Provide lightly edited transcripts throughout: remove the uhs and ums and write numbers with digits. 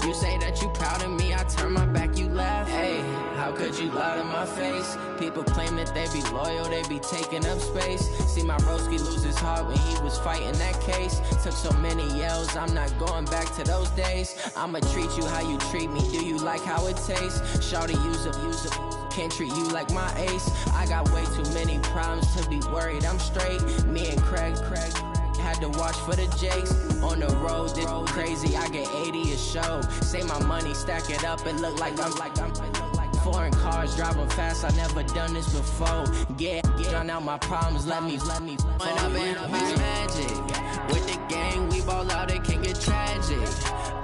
You say that you proud of me, I turn my back, you laugh. Hey, how could you lie to my face? People claim that they be loyal, they be taking up space. See my broski lose his heart when he was fighting that case. Took so many yells, I'm not going back to those days. I'ma treat you how you treat me, do you like how it tastes? Shawty, use up, can't treat you like my ace. I got way too many problems to be worried, I'm straight. Me and Craig had to watch for the Jakes. On the road, this crazy, I get 80 a show. Say my money, stack it up, it look like I'm foreign cars, driving fast, I never done this before. Get drown out my problems, let me When I've been up is magic. With the gang, we ball out, it can get tragic.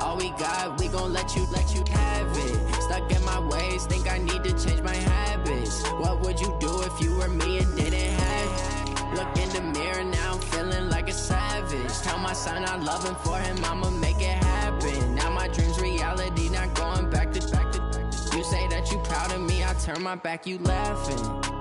All we got, we gon' let you have it. Stuck in my ways, think I need to change my habits. What would you do if you were me and didn't have it? Look in the mirror now, I'm feeling like a savage. Tell my son I love him, for him I'ma make it happen. Now my dream's reality, not going back to. You say that you proud of me, I turn my back, you laughing.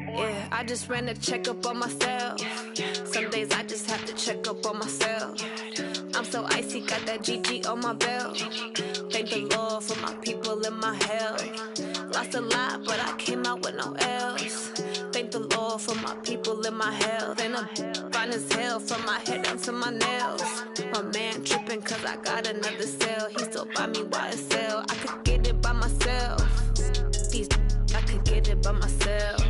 Yeah, I just ran a checkup on myself. Some days I just have to check up on myself. I'm so icy, got that GG on my belt. Thank the Lord for my people and my health. Lost a lot, but I came out with no else. Thank the Lord for my people and my health. And I'm fine as hell from my head down to my nails. My man tripping cause I got another cell. He still buy me YSL. I could get it by myself. These I could get it by myself.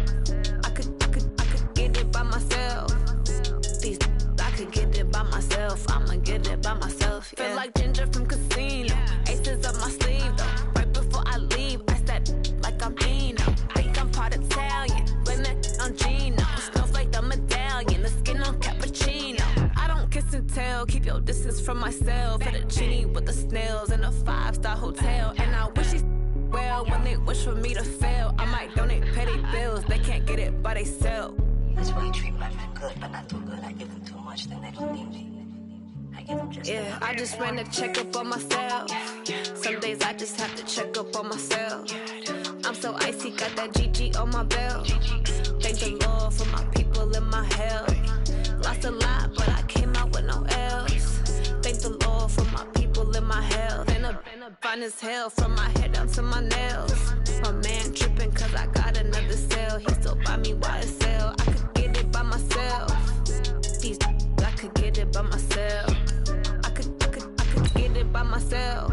I could get it by myself. These I could get it by myself. I'ma get it by myself. Yeah. Feel like Ginger from Casino. Aces up my sleeve though. Right before I leave, I step like I'm Dino. Think I'm part Italian. Blame it on Gino. Snowflake the medallion. The skin on cappuccino. I don't kiss and tell. Keep your distance from myself. At a genie with the snails in a 5-star hotel. And I wish he's well when they wish for me to fail. I might donate petty bills. They can't get it by they sell. That's why you treat my men good, but not too good. I give them too much, then they don't need me. I give them just yeah, I just ran a checkup on myself. Some days I just have to check up on myself. I'm so icy, got that GG on my belt. Thank the Lord for my people and my health. Lost a lot, but I came out with no else. Thank the Lord for my people and my health. And I'm fine as hell from my head down to my nails. My man tripping cause I got another cell. He still buy me YSL. I could get it by myself. These I could get it by myself. I could get it by myself.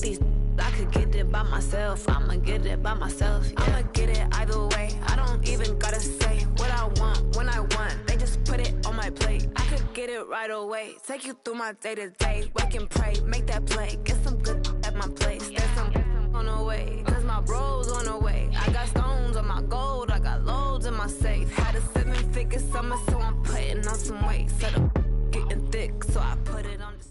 These I could get it by myself. I'ma get it by myself. Yeah. I'ma get it either way. I don't even gotta say what I want when I want. They just put it on my plate. I could get it right away. Take you through my day to day. Wake and pray, make that play. Get some good at my place. There's some on the way, cause my bros on the way. I got stones on my gold, I got loads in my safe. Had a 7-figure summer, so I'm putting on some weight. Set up getting thick, so I put it on the...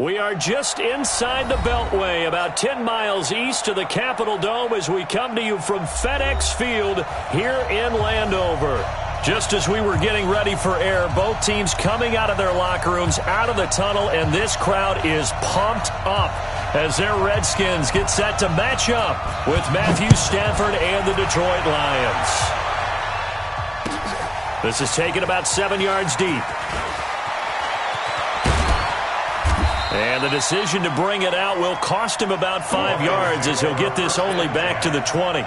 We are just inside the Beltway, about 10 miles east of the Capitol Dome as we come to you from FedEx Field here in Landover. Just as we were getting ready for air, both teams coming out of their locker rooms, out of the tunnel, and this crowd is pumped up as their Redskins get set to match up with Matthew Stafford and the Detroit Lions. This is taken about 7 yards deep. And the decision to bring it out will cost him about 5 yards as he'll get this only back to the 20.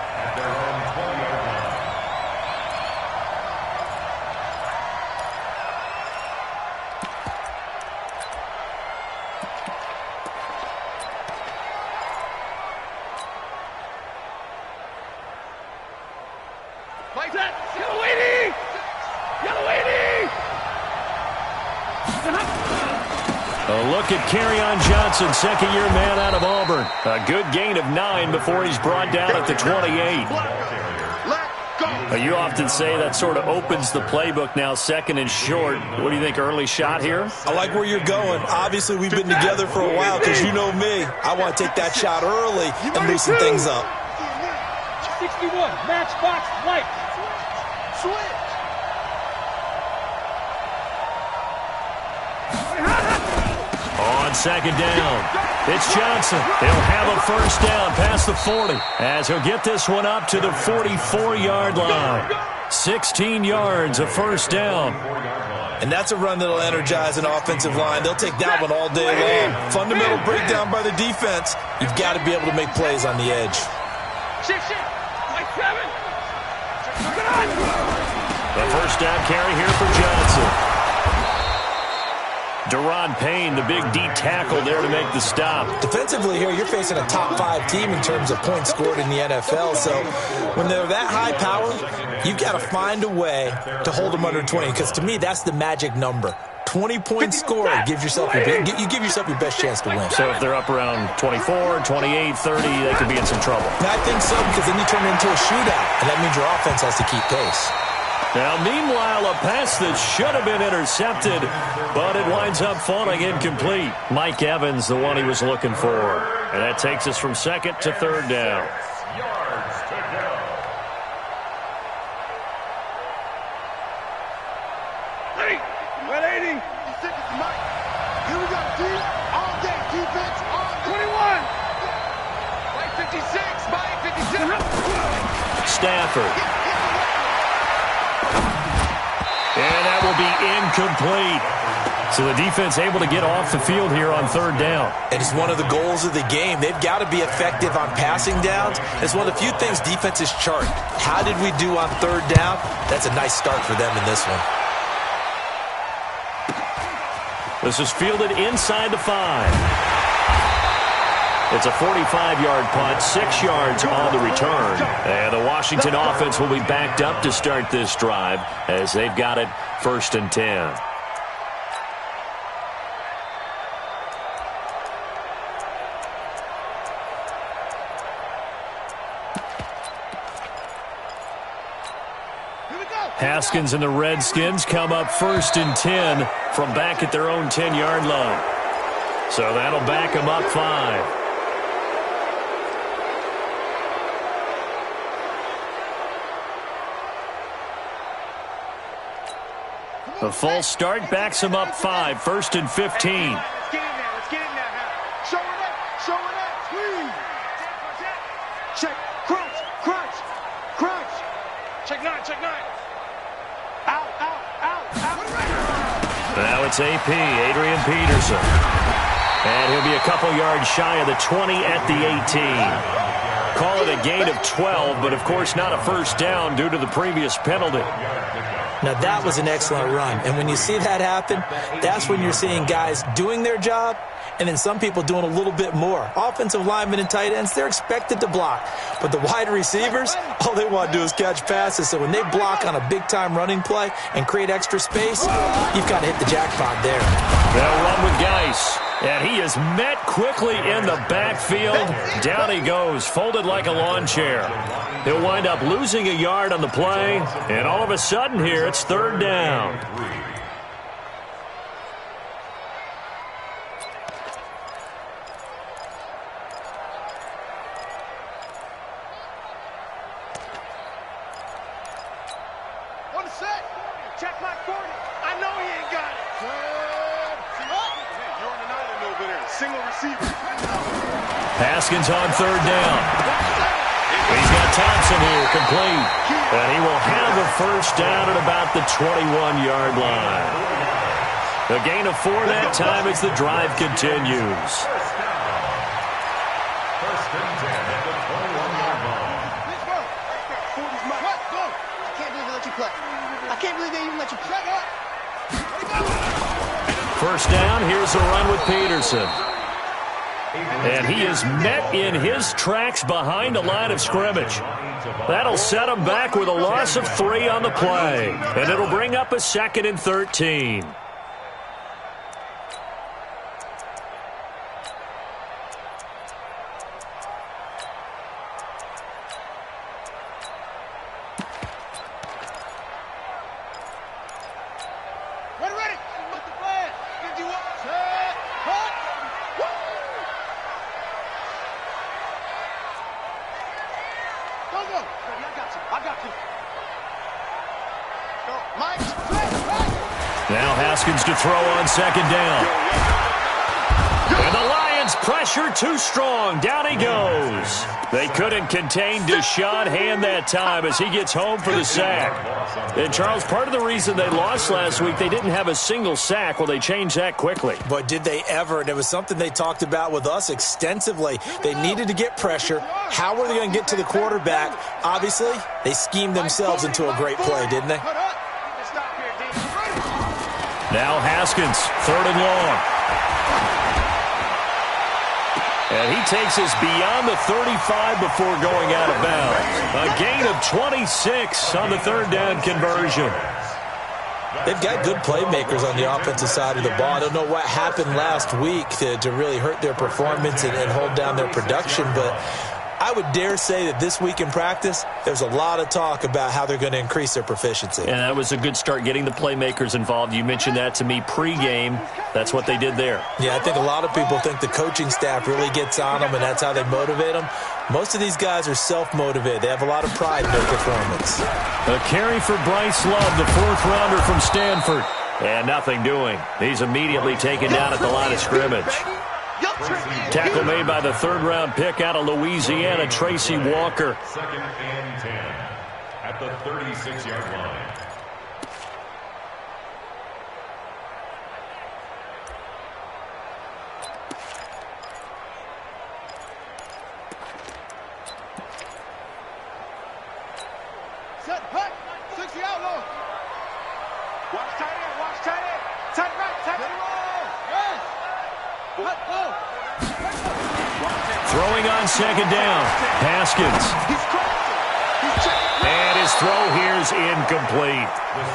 A look at Kerryon Johnson, second-year man out of Auburn. A good gain of 9 before he's brought down at the 28. You often say that sort of opens the playbook now, second and short. What do you think, early shot here? I like where you're going. Obviously, we've been together for a while because you know me. I want to take that shot early and loosen things up. 61, matchbox light. On second down, it's Johnson. He'll have a first down past the 40 as he'll get this one up to the 44-yard line. 16 yards, a first down. And that's a run that'll energize an offensive line. They'll take that one all day long. Fundamental breakdown by the defense. You've got to be able to make plays on the edge. The first down carry here for Johnson. Deron Payne, the big D tackle there to make the stop. Defensively here, you're facing a top 5 team in terms of points scored in the NFL. So when they're that high powered, you've got to find a way to hold them under 20. Because to me, that's the magic number. 20 points scored gives yourself you give yourself your best chance to win. So if they're up around 24, 28, 30, they could be in some trouble. I think so, because then you turn it into a shootout, and that means your offense has to keep pace. Now, meanwhile, a pass that should have been intercepted, but it winds up falling incomplete. Mike Evans, the one he was looking for. And that takes us from second to third down. Stafford. And that will be incomplete. So the defense able to get off the field here on third down. It is one of the goals of the game. They've got to be effective on passing downs. It's one of the few things defenses chart. How did we do on third down? That's a nice start for them in this one. This is fielded inside the 5. It's a 45-yard punt, 6 yards on the return. And the Washington offense will be backed up to start this drive as they've got it first and 10. Haskins and the Redskins come up first and 10 from back at their own 10-yard line. So that'll back them up 5. The false start backs him up 5, first and 15. Let's get in there. Show it up, please. Check, crunch. Check 9. Out. Now it's AP, Adrian Peterson. And he'll be a couple yards shy of the 20 at the 18. Call it a gain of 12, but of course not a first down due to the previous penalty. Now, that was an excellent run. And when you see that happen, that's when you're seeing guys doing their job and then some people doing a little bit more. Offensive linemen and tight ends, they're expected to block. But the wide receivers, all they want to do is catch passes. So when they block on a big-time running play and create extra space, you've got to hit the jackpot there. They'll run with Geis. And he is met quickly in the backfield. Down he goes, folded like a lawn chair. He'll wind up losing a yard on the play. And all of a sudden here, it's third down. On the set. Check my 40. I know he ain't got it. You're on an island over there. Single receiver. Haskins on third down. He's got Thompson here, complete. And he will have a first down at about the 21-yard line. A gain of 4 that time as the drive continues. First and 10 at the 21-yard line. I can't believe they let you play. I can't believe they even let you play. First down, here's a run with Peterson. And he is met in his tracks behind a line of scrimmage. That'll set him back with a loss of 3 on the play. And it'll bring up a second and 13. Ready. What's the plan? 51. Set. Hut. Woo! Go. Ready, I got you. Now Haskins to throw on second down. And the Lions pressure too strong. Down he goes. They couldn't contain Deshaun Hand that time as he gets home for the sack. And, Charles, part of the reason they lost last week, they didn't have a single sack. Well, they changed that quickly. But did they ever? And it was something they talked about with us extensively. They needed to get pressure. How were they going to get to the quarterback? Obviously, they schemed themselves into a great play, didn't they? Now Haskins, third and long. And he takes us beyond the 35 before going out of bounds. A gain of 26 on the third down conversion. They've got good playmakers on the offensive side of the ball. I don't know what happened last week to really hurt their performance and hold down their production, but I would dare say that this week in practice, there's a lot of talk about how they're going to increase their proficiency. And that was a good start, getting the playmakers involved. You mentioned that to me pregame. That's what they did there. Yeah, I think a lot of people think the coaching staff really gets on them, and that's how they motivate them. Most of these guys are self-motivated. They have a lot of pride in their performance. A carry for Bryce Love, the fourth-rounder from Stanford. And nothing doing. He's immediately taken down at the line of scrimmage. Tackle made by the third-round pick out of Louisiana, Tracy Walker. Second and 10 at the 36-yard line. Set, hut, 60 out low. Watch tight end, watch tight end. Tight right, tight end. Yes. Hut, low. Throwing on second down. Haskins. And his throw here is incomplete.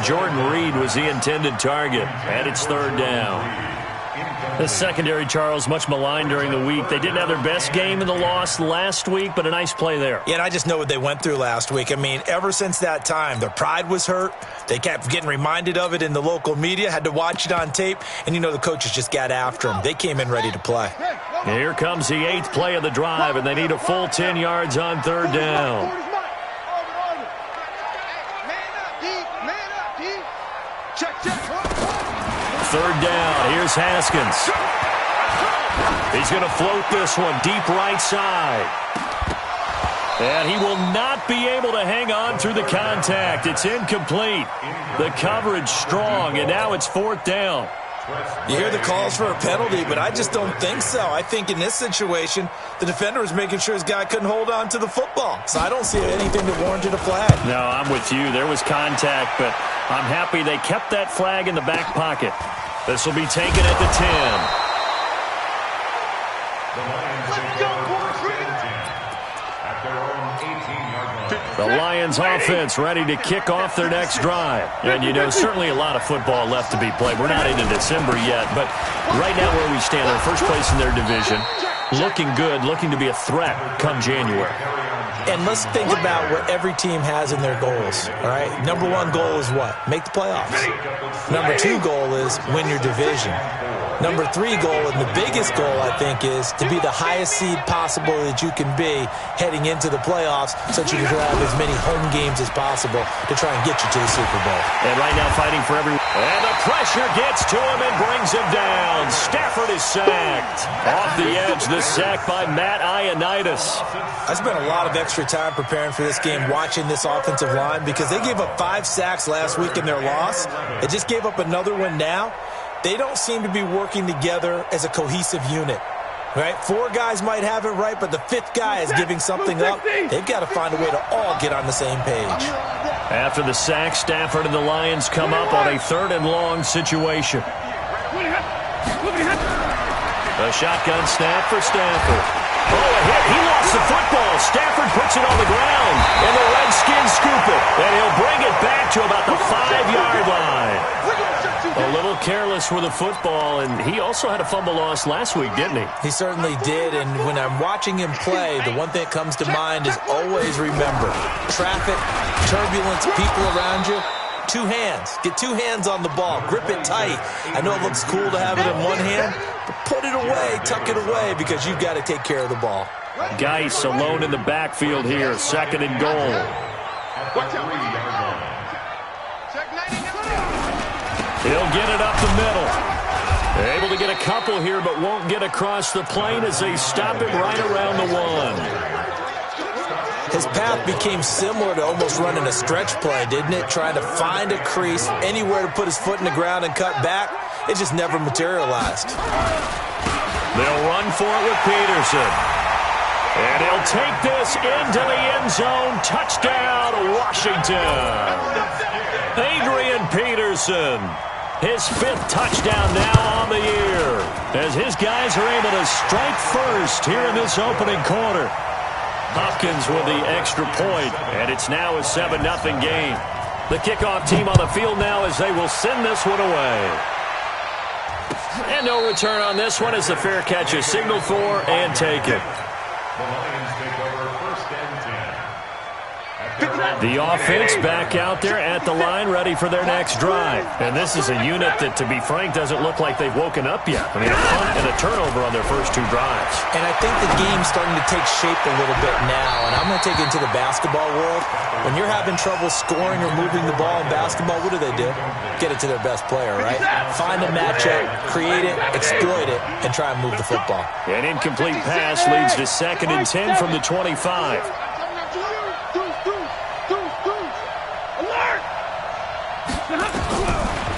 Jordan Reed was the intended target. And it's third down. The secondary, Charles, much maligned during the week. They didn't have their best game in the loss last week, but a nice play there. Yeah, and I just know what they went through last week. I mean, ever since that time, their pride was hurt. They kept getting reminded of it in the local media, had to watch it on tape, and you know the coaches just got after them. They came in ready to play. Here comes the 8th play of the drive, and they need a full 10 yards on third down. Third down. Here's Haskins. He's going to float this one deep right side. And he will not be able to hang on through the contact. It's incomplete. The coverage strong, and now it's fourth down. You hear the calls for a penalty, but I just don't think so. I think in this situation, the defender was making sure his guy couldn't hold on to the football. So I don't see anything that warranted a flag. No, I'm with you. There was contact, but I'm happy they kept that flag in the back pocket. This will be taken at the 10. The Lions offense ready to kick off their next drive. And, you know, certainly a lot of football left to be played. We're not into December yet, but right now where we stand, they're first place in their division. Looking good, looking to be a threat come January. And let's think about what every team has in their goals, all right? Number one goal is what? Make the playoffs. Number two goal is win your division. Number three goal, and the biggest goal, I think, is to be the highest seed possible that you can be heading into the playoffs so that you can have as many home games as possible to try and get you to the Super Bowl. And right now fighting for every... And the pressure gets to him and brings him down. Stafford is sacked. Off the edge, the sack by Matt Ioannidis. I spent a lot of extra time preparing for this game, watching this offensive line, because they gave up 5 sacks last week in their loss. They just gave up another one now. They don't seem to be working together as a cohesive unit, right? 4 guys might have it right, but the 5th guy is giving something up. They've got to find a way to all get on the same page. After the sack, Stafford and the Lions come up on a 3rd and long situation. A shotgun snap for Stafford. Oh, a hit. He lost the football. Stafford puts it on the ground, and the Redskins scoop it. And he'll bring it back to about the 5-yard line. A little careless with the football, and he also had a fumble loss last week, didn't he? He certainly did, and when I'm watching him play, the one thing that comes to mind is always remember, traffic, turbulence, people around you, 2 hands. Get 2 hands on the ball. Grip it tight. I know it looks cool to have it in one hand, but put it away, tuck it away, because you've got to take care of the ball. Geis alone in the backfield here, 2nd and goal. Watch out. Check 99. Able to get a couple here, but won't get across the plane as they stop him right around the 1. His path became similar to almost running a stretch play, didn't it? Trying to find a crease, anywhere to put his foot in the ground and cut back. It just never materialized. They'll run for it with Peterson. And he'll take this into the end zone. Touchdown, Washington. Adrian Peterson. His 5th touchdown now on the year, as his guys are able to strike first here in this opening quarter. Hopkins with the extra point, and it's now a 7-0 game. The kickoff team on the field now as they will send this one away. And no return on this one as the fair catch is signaled for and taken. The Lions take over 1st and 10. The offense back out there at the line, ready for their next drive. And this is a unit that, to be frank, doesn't look like they've woken up yet. I mean, a punt and a turnover on their first 2 drives. And I think the game's starting to take shape a little bit now. And I'm going to take it into the basketball world. When you're having trouble scoring or moving the ball in basketball, what do? Get it to their best player, right? Find a matchup, create it, exploit it, and try and move the football. An incomplete pass leads to 2nd and 10 from the 25.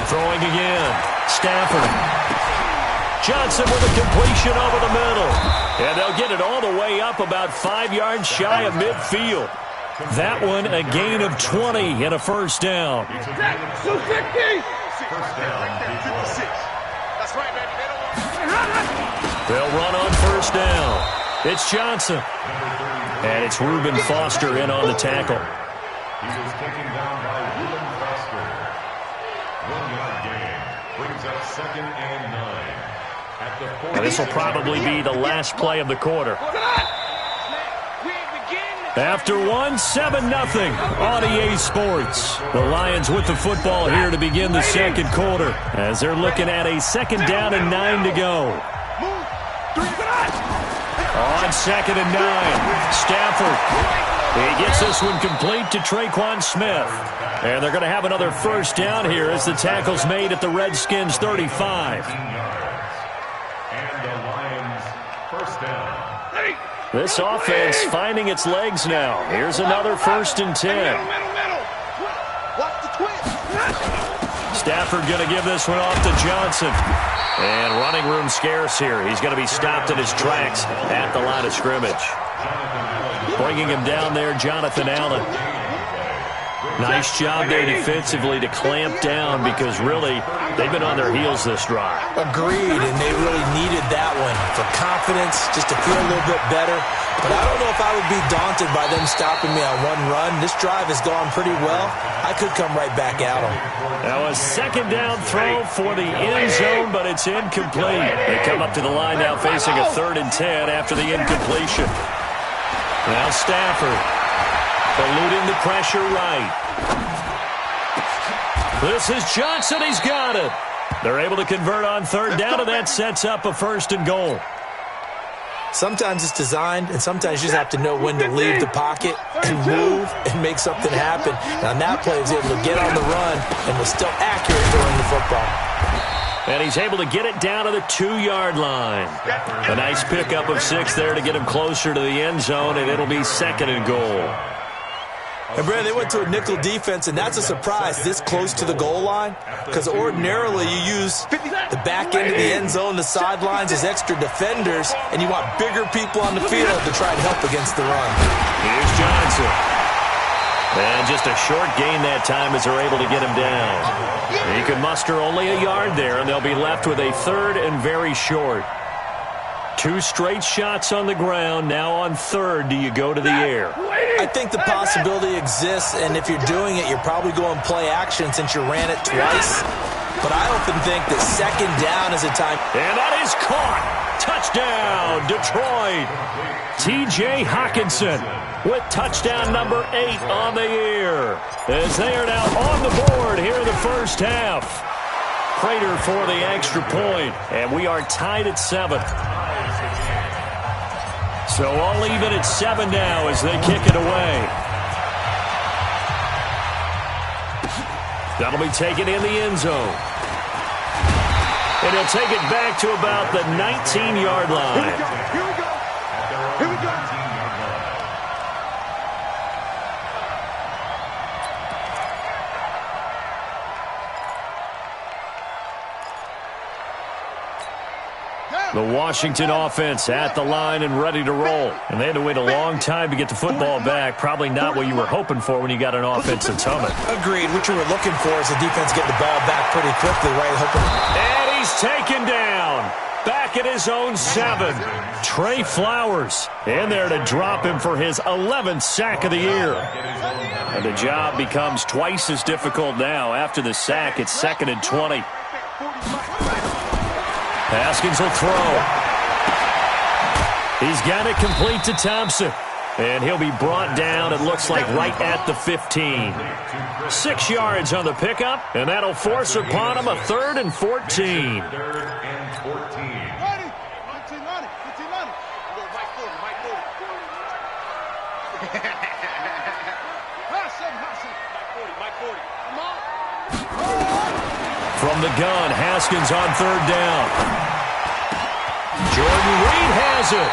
Throwing again. Stafford. Johnson with a completion over the middle. And they'll get it all the way up about 5 yards shy of midfield. That one a gain of 20 and a first down. First down, They'll run on first down. It's Johnson. And it's Reuben Foster in on the tackle. He was taken down by Reuben Foster. 1-yard gain brings up 2nd and 9. At the 40. And this will probably be the last play of the quarter. After 1, 7-0 on EA Sports. The Lions with the football here to begin the second quarter as they're looking at a 2nd down and 9 to go. On 2nd and 9, Stafford. He gets this one complete to Traquan Smith. And they're going to have another first down here as the tackle's made at the Redskins' 35. And the Lions first down. This offense finding its legs now. Here's another 1st and 10. Stafford going to give this one off to Johnson. And running room scarce here. He's going to be stopped in his tracks at the line of scrimmage. Bringing him down there, Jonathan Allen. Nice job there defensively to clamp down because really they've been on their heels this drive. Agreed, and they really needed that one for confidence, just to feel a little bit better. But I don't know if I would be daunted by them stopping me on one run. This drive has gone pretty well. I could come right back at them. Now a 2nd down throw for the end zone, but it's incomplete. They come up to the line now facing a 3rd and 10 after the incompletion. Now Stafford eluding the pressure right. This is Johnson. He's got it. They're able to convert on 3rd down, and that sets up a 1st and goal. Sometimes it's designed, and sometimes you just have to know when to leave the pocket and move and make something happen. And on that play, he was able to get on the run and was still accurate throwing the football. And he's able to get it down to the 2-yard line. A nice pickup of 6 there to get him closer to the end zone, and it'll be 2nd and goal. And, Brandon, they went to a nickel defense, and that's a surprise this close to the goal line because ordinarily you use the back end of the end zone, the sidelines as extra defenders, and you want bigger people on the field to try and help against the run. Here's Johnson. And just a short gain that time as they're able to get him down. He could muster only a yard there, and they'll be left with a 3rd and very short. 2 straight shots on the ground. Now on 3rd, do you go to the air? I think the possibility exists, and if you're doing it, you're probably going play action since you ran it twice. But I often think that 2nd down is a time. And that is caught. Touchdown, Detroit. T.J. Hockenson with touchdown number 8 on the year. As they are now on the board here in the first half. Prater for the extra point, and we are tied at 7. So all even at 7 now as they kick it away. That'll be taken in the end zone. And he'll take it back to about the 19-yard line. Here we go. Here we go. Here we go. The Washington offense at the line and ready to roll. And they had to wait a long time to get the football back. Probably not what you were hoping for when you got an offense that's humming. Agreed. What you were looking for is the defense getting the ball back pretty quickly, right? And he's taken down. Back at his own 7. Trey Flowers in there to drop him for his 11th sack of the year. And the job becomes twice as difficult now. After the sack, it's 2nd and 20. Haskins will throw. He's got it complete to Thompson. And he'll be brought down, it looks like, right at the 15. 6 yards on the pickup, and that'll force upon him a 3rd and 14. 3rd and 14. Ready. 15 on it. 15 on it. Mike 40. Mike 40. High 7. Mike 40. Come on. From the gun, Haskins on 3rd down. Jordan Reed has it.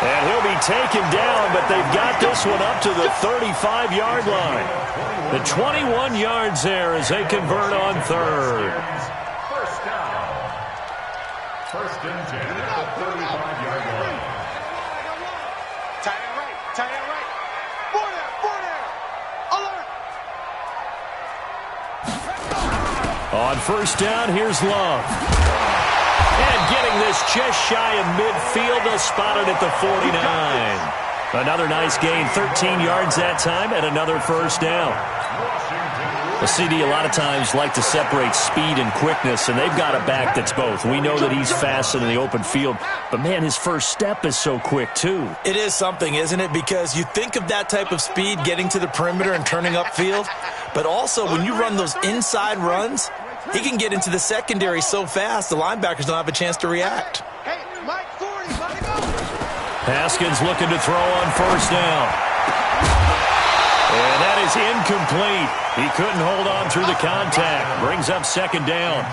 And he'll be taken down, but they've got this one up to the 35-yard line. The 21 yards there as they convert on 3rd. First down. 1st and 10 at the 35-yard line. Tight end right. Tight end right. 4 there. Alert. On 1st down, here's Love. And getting this just shy of midfield, they'll spot it at the 49. Another nice gain, 13 yards that time, and another 1st down. The CD a lot of times like to separate speed and quickness, and they've got a back that's both. We know that he's fast in the open field, but man, his first step is so quick too. It is something, isn't it? Because you think of that type of speed getting to the perimeter and turning upfield, but also when you run those inside runs, he can get into the secondary so fast the linebackers don't have a chance to react. Hey, Mike 40. Let it go. Haskins looking to throw on 1st down. And that is incomplete. He couldn't hold on through the contact. Brings up 2nd down.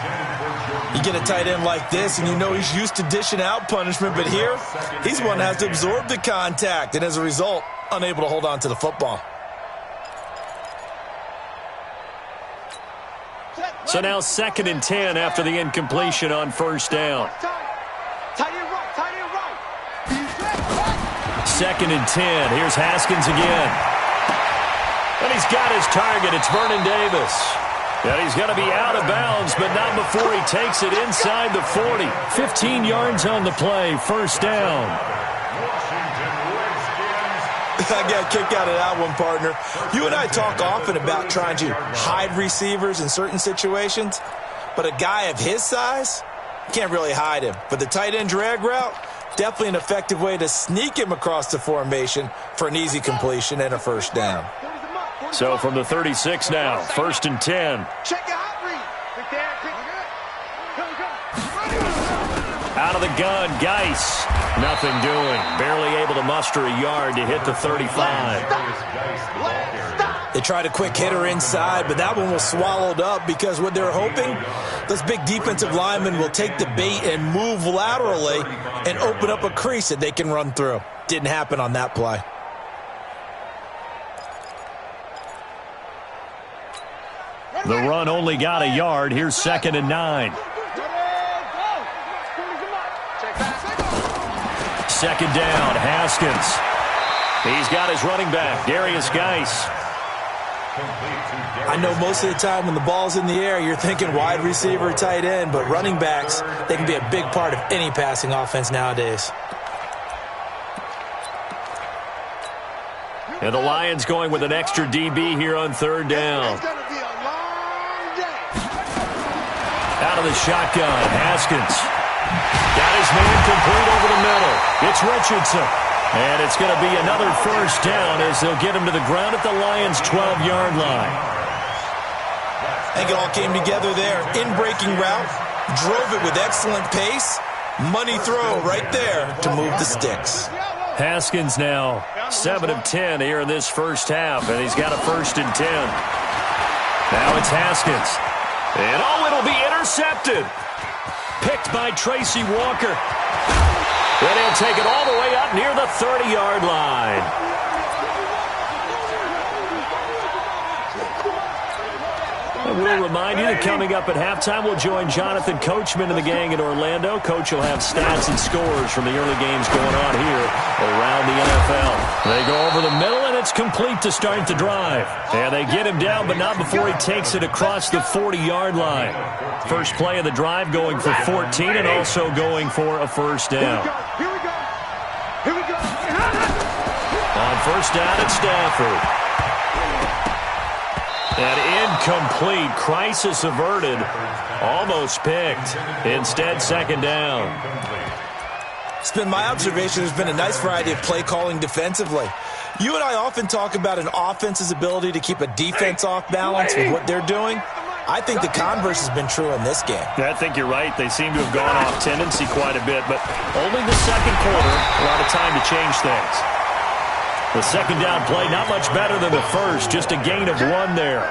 You get a tight end like this, and you know he's used to dishing out punishment, but here, he's one that has to absorb the contact, and as a result, unable to hold on to the football. So now 2nd and 10 after the incompletion on 1st down. Tight end right. Tight end right. 2nd and 10. Here's Haskins again. And he's got his target. It's Vernon Davis. And he's going to be out of bounds, but not before he takes it inside the 40. 15 yards on the play. 1st down. I got a kick out of that one, partner. You and I talk often about trying to hide receivers in certain situations, but a guy of his size, you can't really hide him. But the tight end drag route, definitely an effective way to sneak him across the formation for an easy completion and a 1st down. So from the 36 now, 1st and 10. Check your hot read. Out of the gun, Geis. Nothing doing. Barely able to muster a yard to hit the 35. They tried a quick hitter inside, but that one was swallowed up because what they're hoping, those big defensive linemen will take the bait and move laterally and open up a crease that they can run through. Didn't happen on that play. The run only got a yard. Here's 2nd and 9. 2nd down, Haskins. He's got his running back, Darius Geis. I know most of the time when the ball's in the air, you're thinking wide receiver, tight end, but running backs, they can be a big part of any passing offense nowadays. And the Lions going with an extra DB here on 3rd down. It's going to be a long day. Out of the shotgun, Haskins. Got his man complete over the middle. It's Richardson. And it's going to be another 1st down as they'll get him to the ground at the Lions' 12-yard line. I think it all came together there. In-breaking route, drove it with excellent pace. Money throw right there to move the sticks. Haskins now 7 of 10 here in this 1st half, and he's got a 1st and 10. Now it's Haskins. And it'll be intercepted. Picked by Tracy Walker. Then he'll take it all the way up near the 30-yard line. We'll remind you that coming up at halftime, we'll join Jonathan Coachman and the gang in Orlando. Coach will have stats and scores from the early games going on here around the NFL. They go over the middle, and it's complete to start the drive. And they get him down, but not before he takes it across the 40-yard line. First play of the drive going for 14 and also going for a first down. Here we go. Here we go. On first down at Stafford. And incomplete. Crisis averted. Almost picked. Instead, second down. It's been my observation there's been a nice variety of play calling defensively. You and I often talk about an offense's ability to keep a defense off balance with what they're doing. I think the converse has been true in this game. Yeah, I think you're right. They seem to have gone off tendency quite a bit, but only the second quarter, a lot of time to change things. The second down play, not much better than the first, just a gain of 1 there.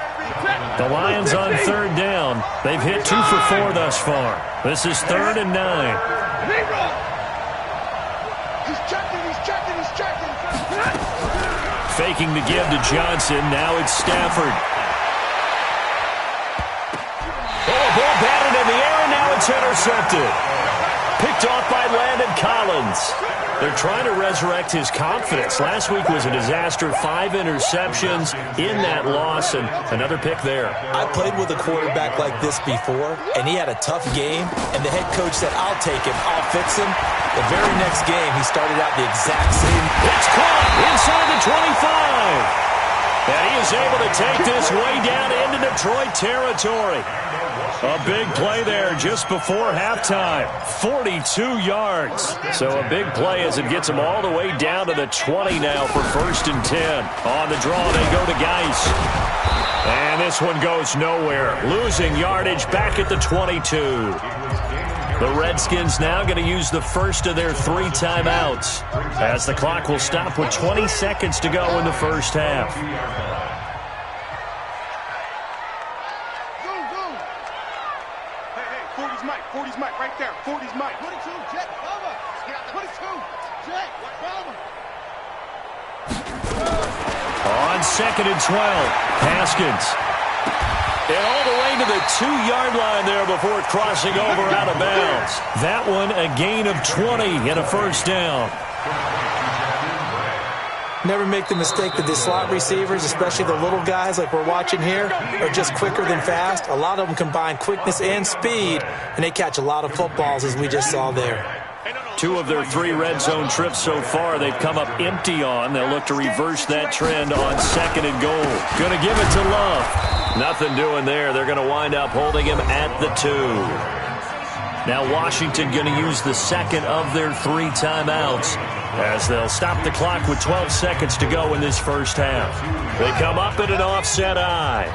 The Lions on third down. They've hit 2 for 4 thus far. This is 3rd and 9. He's checking. Faking the give to Johnson. Now it's Stafford. Oh, ball batted in the air, and now it's intercepted. Picked off by Landon Collins. They're trying to resurrect his confidence. Last week was a disaster. 5 interceptions in that loss, and another pick there. I played with a quarterback like this before, and he had a tough game, and the head coach said, I'll take him, I'll fix him. The very next game, he started out the exact same. It's caught inside the 25. And he is able to take this way down into Detroit territory. A big play there just before halftime. 42 yards. So a big play as it gets them all the way down to the 20 now for 1st and 10. On the draw, they go to Geis. And this one goes nowhere. Losing yardage back at the 22. The Redskins now going to use the first of their 3 timeouts as the clock will stop with 20 seconds to go in the first half. Right there. 40's Mike. 22, Jet, cover. 22, Jet, cover. On 2nd and 12, Haskins. And all the way to the 2-yard line there before crossing over out of bounds. That one a gain of 20 and a first down. Never make the mistake that the slot receivers, especially the little guys like we're watching here, are just quicker than fast. A lot of them combine quickness and speed, and they catch a lot of footballs, as we just saw there. 2 of their 3 red zone trips so far they've come up empty on. They'll look to reverse that trend on 2nd and goal. Going to give it to Love. Nothing doing there. They're going to wind up holding him at the 2. Now Washington going to use the second of their 3 timeouts as they'll stop the clock with 12 seconds to go in this first half. They come up in an offset eye.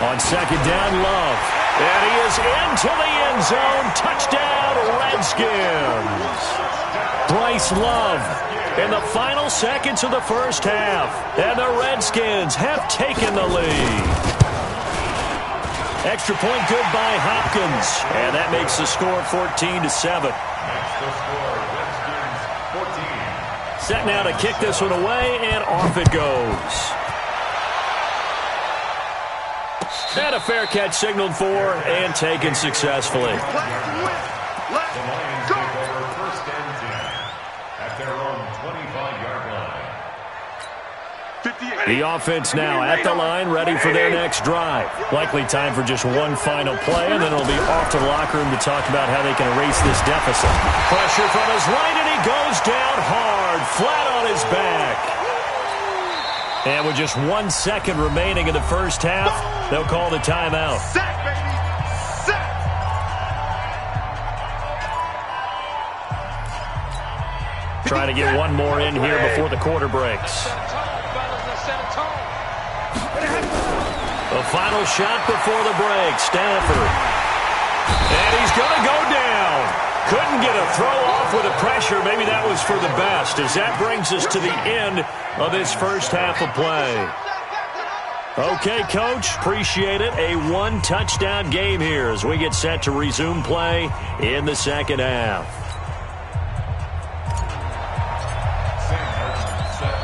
On 2nd down, Love. And he is into the end zone. Touchdown, Redskins. Bryce Love in the final seconds of the first half. And the Redskins have taken the lead. Extra point good by Hopkins. And that makes the score 14-7. Set now to kick this one away, and off it goes. And a fair catch signaled for and taken successfully. The offense now at the line, ready for their next drive. Likely time for just one final play, and then it'll be off to the locker room to talk about how they can erase this deficit. Pressure from his right, and he goes down hard, flat on his back. And with just 1 second remaining in the first half, they'll call the timeout. Sack, baby! Sack! Trying to get one more in here before the quarter breaks. The final shot before the break, Stafford. And he's going to go down. Couldn't get a throw off with the pressure. Maybe that was for the best, as that brings us to the end of this first half of play. Okay, Coach, appreciate it. A one-touchdown game here as we get set to resume play in the second half.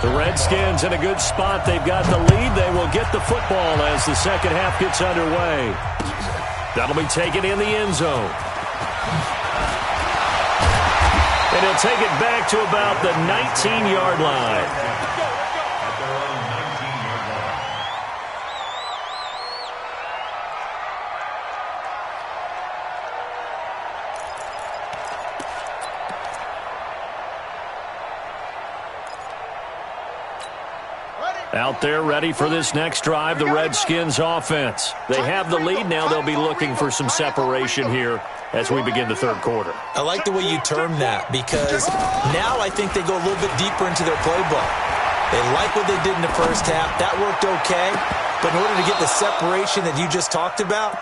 The Redskins in a good spot. They've got the lead. They will get the football as the second half gets underway. That'll be taken in the end zone. And he'll take it back to about the 19-yard line. Out there ready for this next drive, the Redskins offense. They have the lead. Now they'll be looking for some separation here as we begin the third quarter. I like the way you term that because now I think they go a little bit deeper into their playbook. They like what they did in the first half. That worked okay. But in order to get the separation that you just talked about,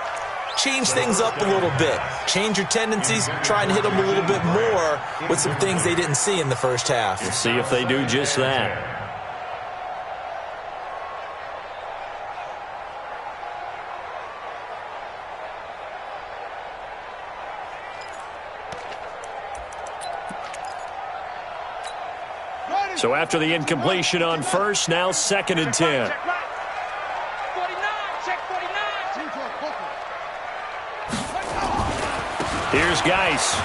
change things up a little bit. Change your tendencies. Try and hit them a little bit more with some things they didn't see in the first half. We'll see if they do just that. So after the incompletion on first, now 2nd and 10. Here's Geis.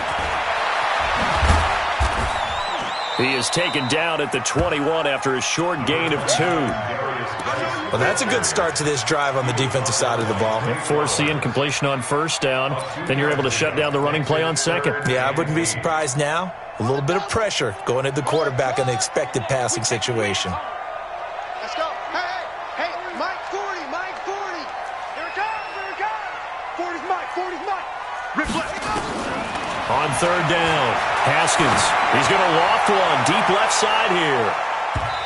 He is taken down at the 21 after a short gain of 2. Well, that's a good start to this drive on the defensive side of the ball. Force the incompletion on first down. Then you're able to shut down the running play on second. Yeah, I wouldn't be surprised now. A little bit of pressure going at the quarterback in the expected passing situation. Let's go. Hey, Mike 40, Mike 40. Here it comes. 40's Mike, 40's Mike. Reflect. On third down, Haskins. He's going to loft one deep left side here.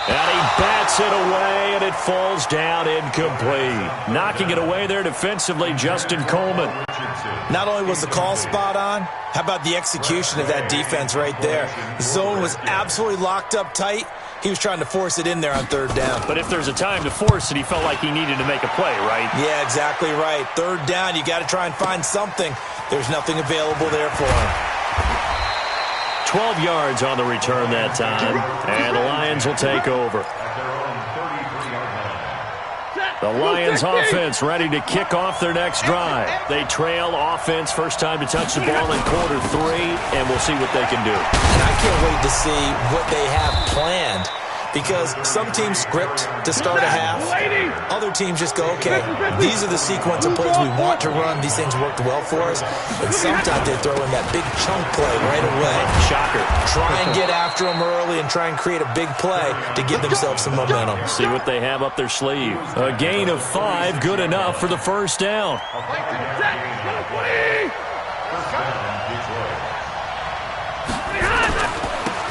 And he bats it away, and it falls down incomplete. Knocking it away there defensively, Justin Coleman. Not only was the call spot on, how about the execution of that defense right there? The zone was absolutely locked up tight. He was trying to force it in there on third down. But if there's a time to force it, he felt like he needed to make a play, right? Yeah, exactly right. Third down, you got to try and find something. There's nothing available there for him. 12 yards on the return that time, and the Lions will take over. The Lions offense ready to kick off their next drive. They trail offense, first time to touch the ball in quarter 3, and we'll see what they can do. And I can't wait to see what they have planned, because some teams script to start a half. Other teams just go, okay, these are the sequence of plays we want to run. These things worked well for us. And sometimes they throw in that big chunk play right away. Shocker. Try and get after them early and try and create a big play to give themselves some momentum. See what they have up their sleeve. A gain of 5, good enough for the first down.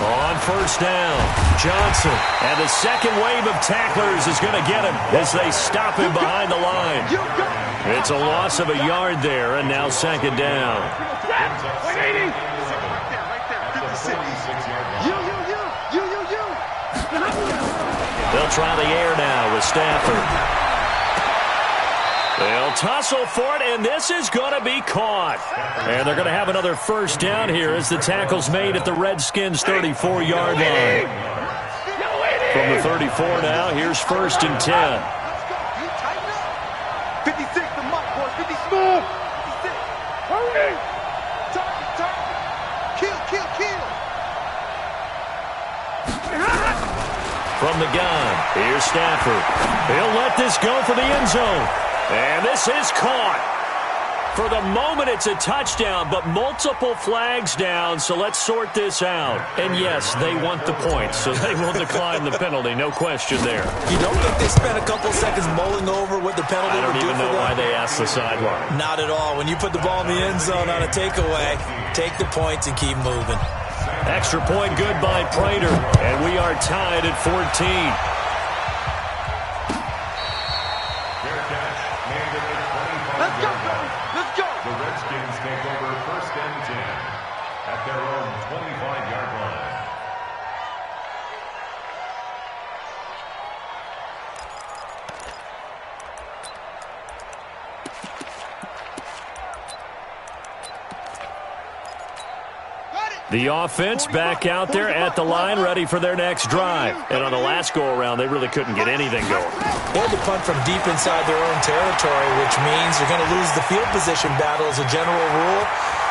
On first down, Johnson. And the second wave of tacklers is going to get him as they stop him behind the line. It's a loss of a yard there, and now second down. They'll try the air now with Stafford. They'll tussle for it, and this is going to be caught. And they're going to have another first down here as the tackle's made at the Redskins' 34-yard line. From the 34 now, here's first and 10. 56 to Mike, boys. 50 smooth. 56. Hurry. Kill. From the gun, here's Stafford. He'll let this go for the end zone. And this is caught. For the moment, it's a touchdown, but multiple flags down, so let's sort this out. And yes, they want the points, so they will decline the penalty, no question there. You don't think they spent a couple seconds mulling over what the penalty would do for them? I don't even know why they asked the sideline. Not at all. When you put the ball in the end zone on a takeaway, take the points and keep moving. Extra point good by Prater, and we are tied at 14. Let's go. The Redskins take over first and 10 at their own 25-yard line. The offense back out there at the line, ready for their next drive. And on the last go-around, they really couldn't get anything going. They had to punt from deep inside their own territory, which means you're going to lose the field position battle as a general rule.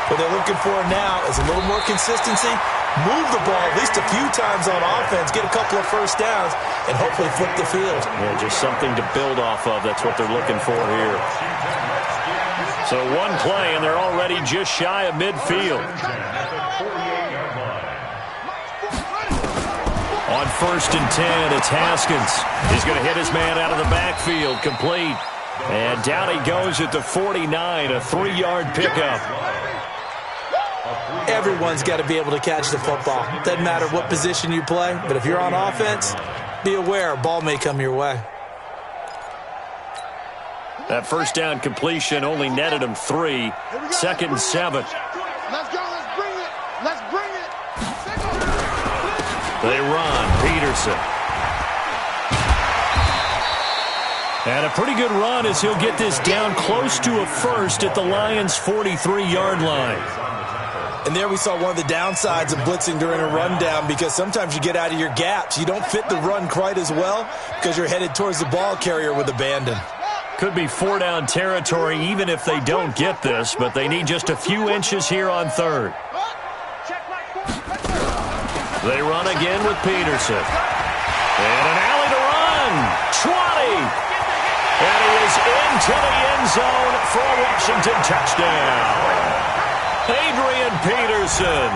What they're looking for now is a little more consistency, move the ball at least a few times on offense, get a couple of first downs, and hopefully flip the field. Yeah, just something to build off of. That's what they're looking for here. So one play, and they're already just shy of midfield. On 1st and 10, it's Haskins. He's going to hit his man out of the backfield, complete. And down he goes at the 49, a 3-yard pickup. Everyone's got to be able to catch the football. Doesn't matter what position you play, but if you're on offense, be aware a ball may come your way. That first down completion only netted him 3. 2nd and 7. Let's go. Let's bring it. Let's bring it. They run. Peterson. And a pretty good run as he'll get this down close to a first at the Lions' 43-yard line. And there we saw one of the downsides of blitzing during a rundown, because sometimes you get out of your gaps. You don't fit the run quite as well because you're headed towards the ball carrier with abandon. Could be 4-down territory even if they don't get this, but they need just a few inches here on 3rd. They run again with Peterson. And an alley to run. 20. And he is into the end zone for a Washington touchdown. Adrian Peterson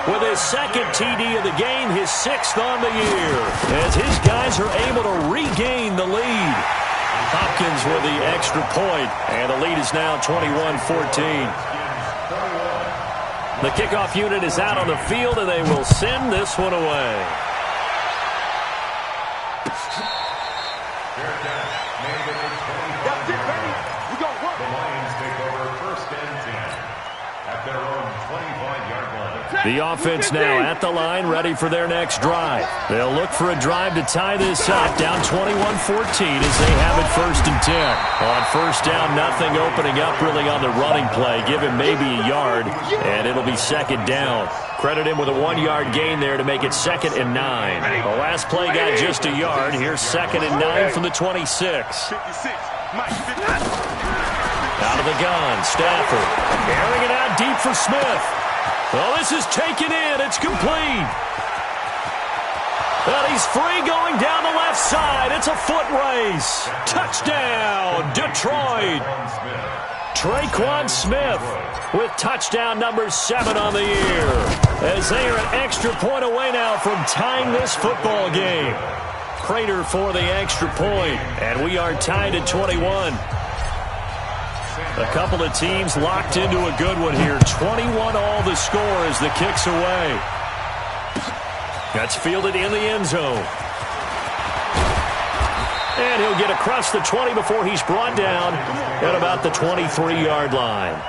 with his 2nd TD of the game, his 6th on the year, as his guys are able to regain the lead. Hopkins with the extra point, and the lead is now 21-14. The kickoff unit is out on the field, and they will send this one away. The Lions take over 1st and 10 at their own 25-yard line. The offense now at the line, ready for their next drive. They'll look for a drive to tie this up, down 21-14 as they have it 1st and 10. On 1st down, nothing opening up really on the running play. Give him maybe a yard, and it'll be 2nd down. Credit him with a 1-yard gain there to make it 2nd and 9. The last play got just a yard. Here's 2nd and 9 from the 26. Out of the gun, Stafford. Airing it out deep for Smith. Well, this is taken in. It's complete. And he's free going down the left side. It's a foot race. Touchdown, Detroit. Traquan Smith with touchdown number 7 on the year, as they are an extra point away now from tying this football game. Prater for the extra point, and we are tied at 21. A couple of teams locked into a good one here. 21 all the score as the kick's away. That's fielded in the end zone. And he'll get across the 20 before he's brought down at about the 23-yard line.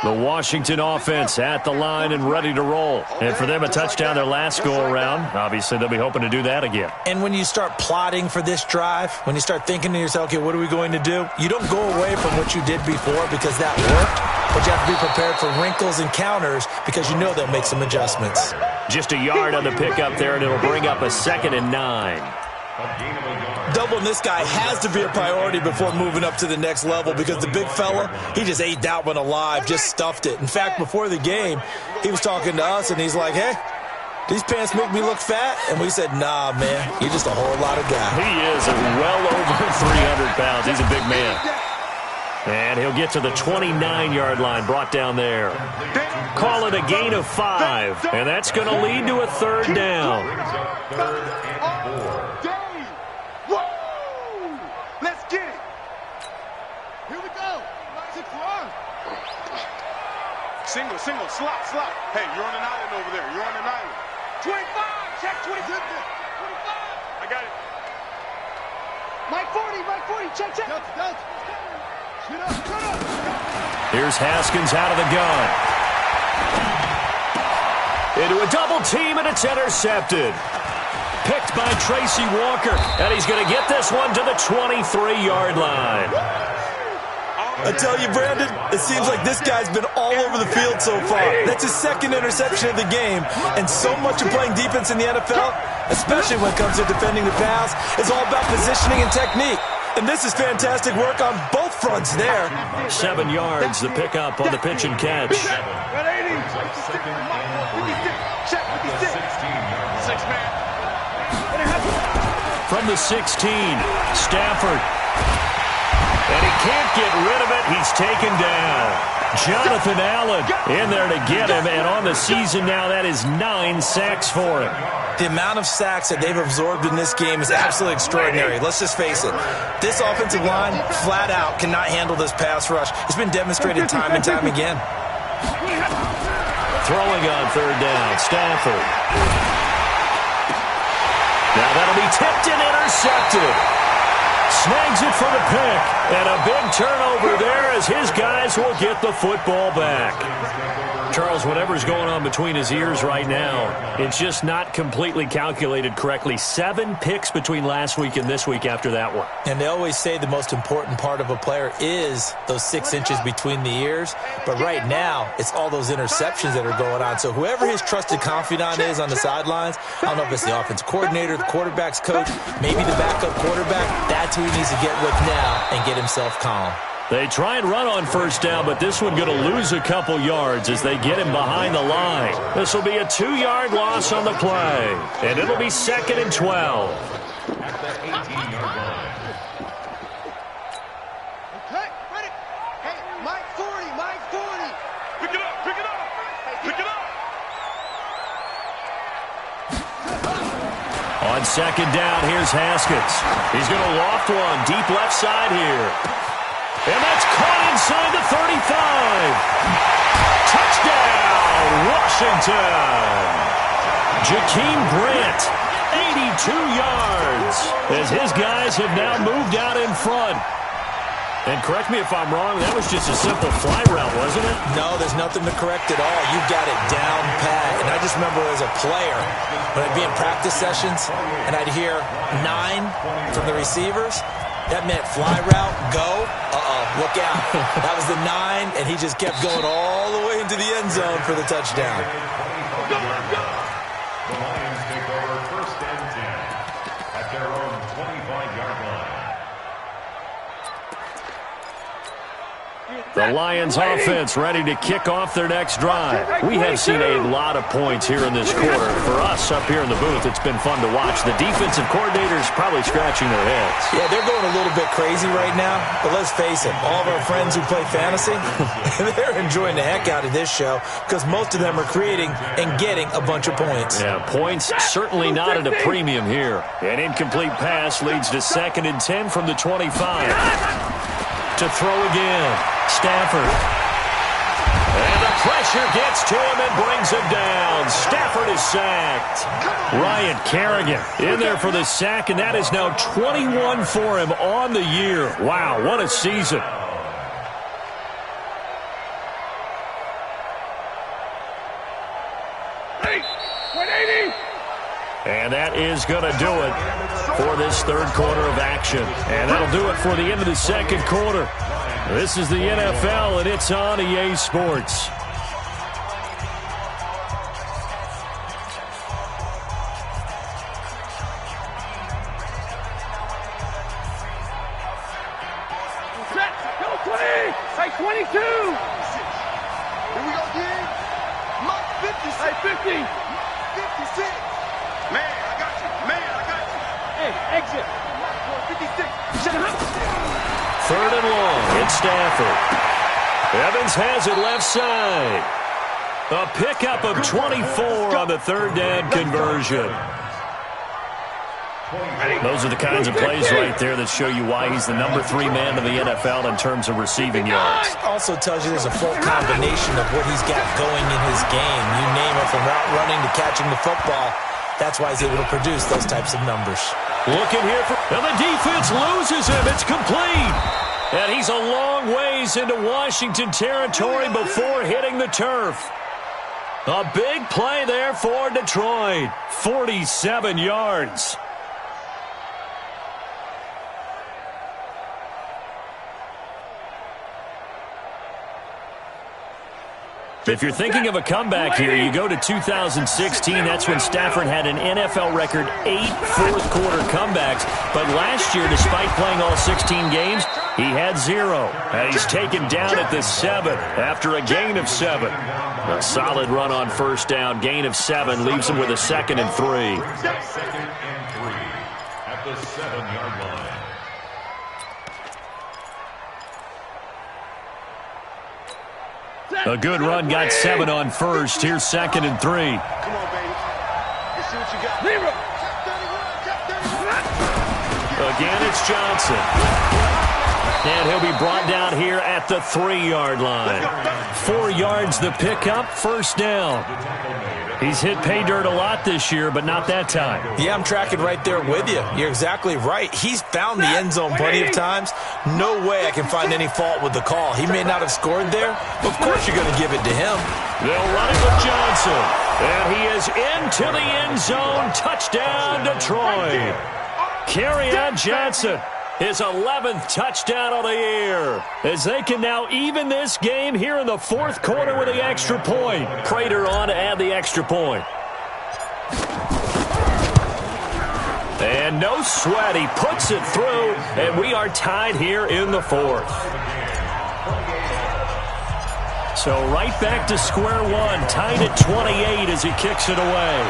The Washington offense at the line and ready to roll. And for them, a touchdown their last go-around. Obviously, they'll be hoping to do that again. And when you start plotting for this drive, when you start thinking to yourself, okay, what are we going to do? You don't go away from what you did before because that worked, but you have to be prepared for wrinkles and counters because you know they'll make some adjustments. Just a yard on the pickup there, and it'll bring up a 2nd and 9. Doubling this guy has to be a priority before moving up to the next level, because the big fella, he just ate that one alive, just stuffed it. In fact, before the game, he was talking to us, and he's like, hey, these pants make me look fat? And we said, nah, man, you're just a whole lot of guy. He is well over 300 pounds. He's a big man. And he'll get to the 29-yard line, brought down there. Call it a gain of 5, and that's going to lead to a 3rd down. Let's get it. Here we go. 6-1. Single, slot. Hey, you're on an island over there. You're on an island. 25. Check 25. 25. I got it. Mike 40. Check. Shoot up. Here's Haskins out of the gun. into a double team, and it's intercepted. Picked by Tracy Walker, and he's going to get this one to the 23-yard line. I tell you, Brandon, it seems like this guy's been all over the field so far. That's his second interception of the game, and so much of playing defense in the NFL, especially when it comes to defending the pass, is all about positioning and technique. And this is fantastic work on both fronts there. 7 yards, the pickup on the pitch and catch. From the 16, Stafford. And he can't get rid of it. He's taken down. Jonathan Allen in there to get him. And on the season now, that is 9 sacks for him. The amount of sacks that they've absorbed in this game is absolutely extraordinary. Let's just face it. This offensive line, flat out, cannot handle this pass rush. It's been demonstrated time and time again. Throwing on third down, Stafford. Now that'll be tipped and intercepted. Snags it for the pick. And a big turnover there as his guys will get the football back. Charles, whatever's going on between his ears right now, it's just not completely calculated correctly. 7 picks between last week and this week after that one. And they always say the most important part of a player is those 6 inches between the ears. But right now, it's all those interceptions that are going on. So whoever his trusted confidant is on the sidelines, I don't know if it's the offense coordinator, the quarterback's coach, maybe the backup quarterback, that's who he needs to get with now and get himself calm. They try and run on first down, but this one going to lose a couple yards as they get him behind the line. This will be a 2-yard loss on the play, and it'll be 2nd and 12. At the 18-yard line. Okay, ready? Hey, Mike 40, Mike 40. Pick it up, pick it up, pick it up. On 2nd down, here's Haskins. He's going to loft one deep left side here. And that's caught inside the 35. Touchdown, Washington. Jakeem Grant, 82 yards, as his guys have now moved out in front. And correct me if I'm wrong, that was just a simple fly route, wasn't it? No, there's nothing to correct at all. You got it down pat. And I just remember as a player, when I'd be in practice sessions, and I'd hear 9 from the receivers, that meant fly route, go. Look out. That was the 9, and he just kept going all the way into the end zone for the touchdown. The Lions take over 1st and 10 at their own 25-yard line. The Lions offense ready to kick off their next drive. We have seen a lot of points here in this quarter. For us up here in the booth, it's been fun to watch. The defensive coordinators probably scratching their heads. Yeah, they're going a little bit crazy right now, but let's face it, all of our friends who play fantasy, they're enjoying the heck out of this show because most of them are creating and getting a bunch of points. Yeah, points certainly not at a premium here. An incomplete pass leads to 2nd and 10 from the 25. To throw again, Stafford. And the pressure gets to him and brings him down. Stafford is sacked. Ryan Kerrigan in there for the sack, and that is now 21 for him on the year. Wow, what a season. And that is going to do it for this 3rd quarter of action. And that'll do it for the end of the 2nd quarter. This is the NFL, and it's on EA Sports. Go 20! Hey, 22! Here we go, again. Mark 56. Hey, 50. 56. Man, I got you. Man, I got you. Hey, exit. 56. Shut up. 3rd and long. It's Stafford. Evans has it left side. A pickup of 24 on the 3rd down conversion. Those are the kinds of plays right there that show you why he's the number 3 man in the NFL in terms of receiving yards. Also tells you there's a full combination of what he's got going in his game. You name it, from route running to catching the football. That's why he's able to produce those types of numbers. Looking here for, and the defense loses him. It's complete. And he's a long ways into Washington territory before hitting the turf. A big play there for Detroit. 47 yards. If you're thinking of a comeback here, you go to 2016. That's when Stafford had an NFL record 8 fourth-quarter comebacks. But last year, despite playing all 16 games, he had 0. And he's taken down at the 7 after a gain of 7. A solid run on first down. Gain of 7 leaves him with a 2nd and 3. 2nd and 3 at the 7-yard line. A good run, got 7 on first. Here's 2nd and 3. Come on, baby. Let's see what you got. Again, it's Johnson. And he'll be brought down here at the 3-yard line. 4 yards the pickup, first down. He's hit pay dirt a lot this year, but not that time. Yeah, I'm tracking right there with you. You're exactly right. He's found the end zone plenty of times. No way I can find any fault with the call. He may not have scored there, but of course you're going to give it to him. They'll run it with Johnson. And he is into the end zone. Touchdown, Detroit. Kerryon Johnson. His 11th touchdown of the year, as they can now even this game here in the fourth quarter with the extra point. Prater on to add the extra point. And no sweat, he puts it through, and we are tied here in the fourth. So right back to square one, tied at 28 as he kicks it away.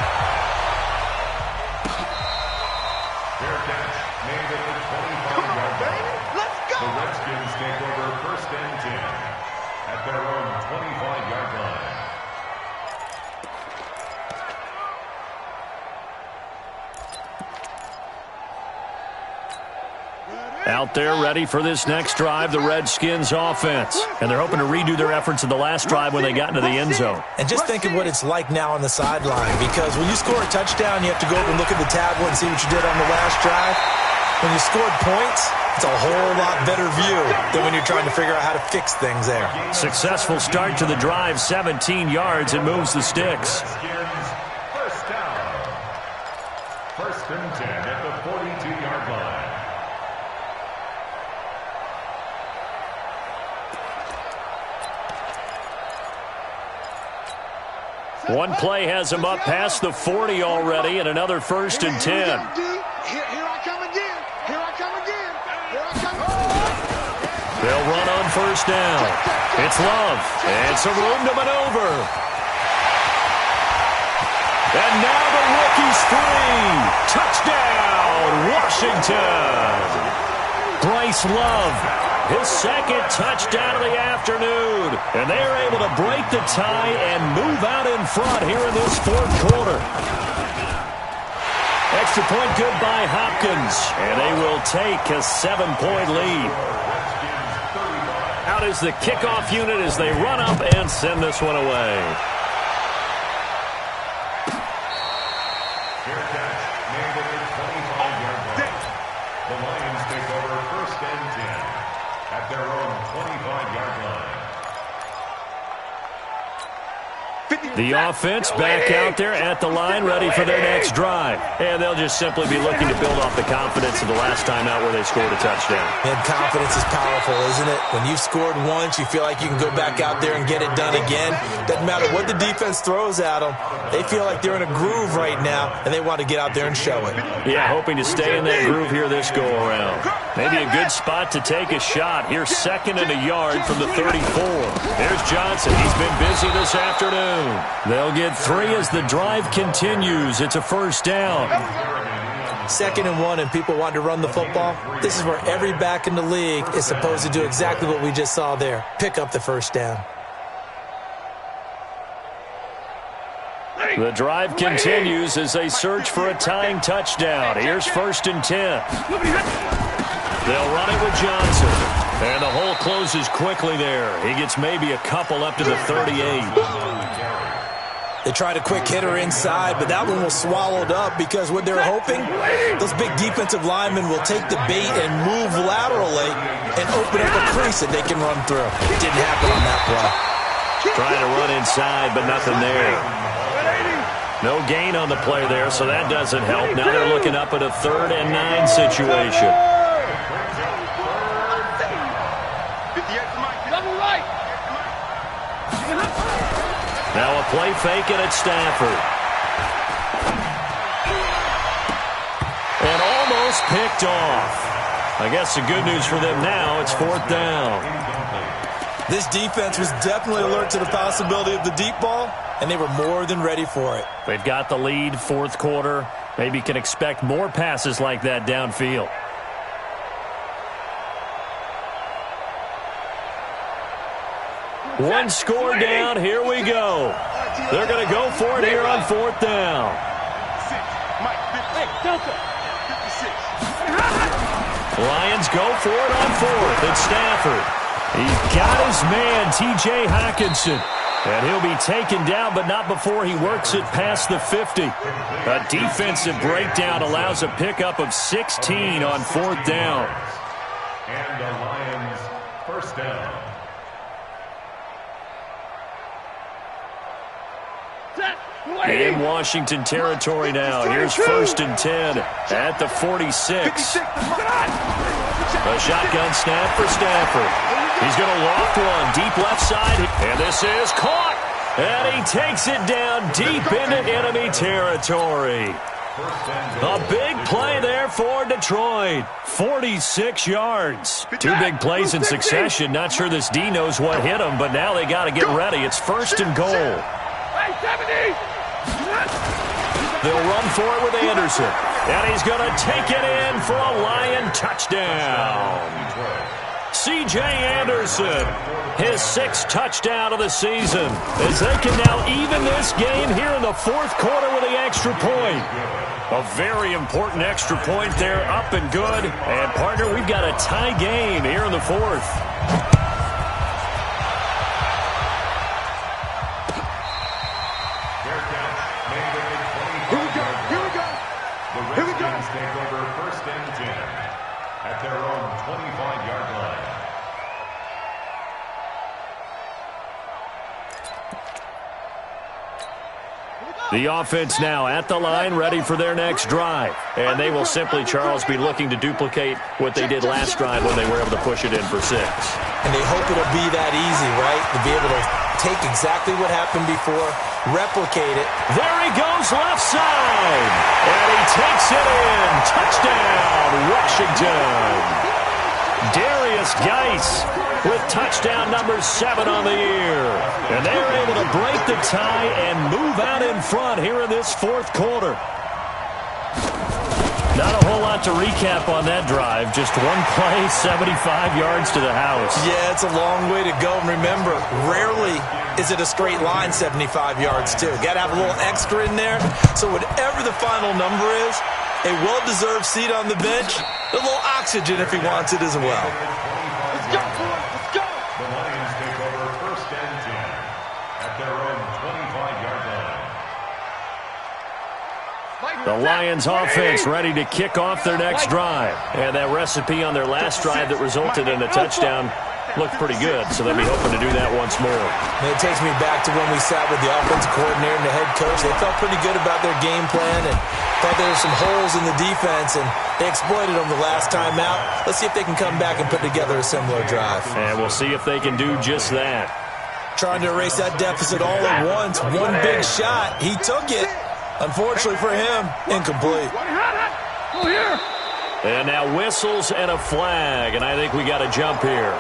Out there ready for this next drive, the Redskins offense. And they're hoping to redo their efforts in the last drive when they got into the end zone. And just think of what it's like now on the sideline, because when you score a touchdown, you have to go over and look at the tablet and see what you did on the last drive. When you scored points, it's a whole lot better view than when you're trying to figure out how to fix things there. Successful start to the drive, 17 yards, and moves the sticks. First down. 1st and 10 at the 42-yard line. One play has him up past the 40 already, and another 1st and 10. Here I come again. Here I come again. Here I come again. They'll run on first down. It's Love. And some room to maneuver. And now the rookie's free. Touchdown, Washington. Bryce Love, his 2nd touchdown of the afternoon. And they are able to break the tie and move out in front here in this fourth quarter. Extra point good by Hopkins. And they will take a 7-point lead. Out is the kickoff unit as they run up and send this one away. Fair catch made at the 25-yard line. The Lions take over 1st and 10 at their own 25-yard line. The offense back out there at the line, ready for their next drive. And they'll just simply be looking to build off the confidence of the last time out where they scored a touchdown. And confidence is powerful, isn't it? When you've scored once, you feel like you can go back out there and get it done again. Doesn't matter what the defense throws at them. They feel like they're in a groove right now, and they want to get out there and show it. Yeah, hoping to stay in that groove here this go-around. Maybe a good spot to take a shot. Here's 2nd and a yard from the 34. There's Johnson. He's been busy this afternoon. They'll get 3 as the drive continues. It's a first down. 2nd and 1, and people want to run the football. This is where every back in the league is supposed to do exactly what we just saw there. Pick up the first down. The drive continues as they search for a tying touchdown. Here's 1st and 10. They'll run it with Johnson. And the hole closes quickly there. He gets maybe a couple up to the 38. They tried a quick hitter inside, but that one was swallowed up because what they're hoping, those big defensive linemen will take the bait and move laterally and open up a crease that they can run through. It didn't happen on that play. Trying to run inside, but nothing there. No gain on the play there, so that doesn't help. Now they're looking up at a 3rd and 9 situation. Now a play fake, and it's Stafford. And almost picked off. I guess the good news for them now, it's 4th down. This defense was definitely alert to the possibility of the deep ball, and they were more than ready for it. They've got the lead, 4th quarter. Maybe can expect more passes like that downfield. One score down. Here we go. They're going to go for it here on 4th down. Lions go for it on 4th. It's Stafford. He's got his man, T.J. Hockenson. And he'll be taken down, but not before he works it past the 50. A defensive breakdown allows a pickup of 16 on 4th down. And the Lions, 1st down. In Washington territory now. Here's 1st and 10 at the 46. A shotgun snap for Stafford. He's going to loft one deep left side. And this is caught. And he takes it down deep into enemy territory. A big play there for Detroit. 46 yards. 2 big plays in succession. Not sure this D knows what hit him, but now they got to get ready. It's 1st and goal. They'll run for it with Anderson. And he's going to take it in for a Lion touchdown. C.J. Anderson, his 6th touchdown of the season, as they can now even this game here in the 4th quarter with the extra point. A very important extra point there, up and good. And, partner, we've got a tie game here in the 4th. Take over 1st and 10 at their own 25-yard line. The offense now at the line, ready for their next drive. And they will simply, Charles, be looking to duplicate what they did last drive when they were able to push it in for 6. And they hope it'll be that easy, right? To be able to take exactly what happened before, replicate it. There he goes, left side. And he takes it in. Touchdown, Washington. Darius Geis with touchdown number 7 on the year. And they're able to break the tie and move out in front here in this 4th quarter. Not a whole lot to recap on that drive. Just one play, 75 yards to the house. Yeah, it's a long way to go. And remember, rarely is it a straight line 75 yards, too. Got to have a little extra in there. So whatever the final number is, a well-deserved seat on the bench, a little oxygen if he wants it as well. Let's go, boys. Let's go. The Lions take over 1st and 10 at their own 25-yard line. The Lions offense ready to kick off their next drive. And that recipe on their last drive that resulted in a touchdown looked pretty good, so they'll be hoping to do that once more. And it takes me back to when we sat with the offensive coordinator and the head coach. They felt pretty good about their game plan and thought there were some holes in the defense, and they exploited them the last time out. Let's see if they can come back and put together a similar drive. And we'll see if they can do just that. Trying to erase that deficit all at once. One big shot. He took it. Unfortunately for him, incomplete. And now whistles and a flag, and I think we got a jump here.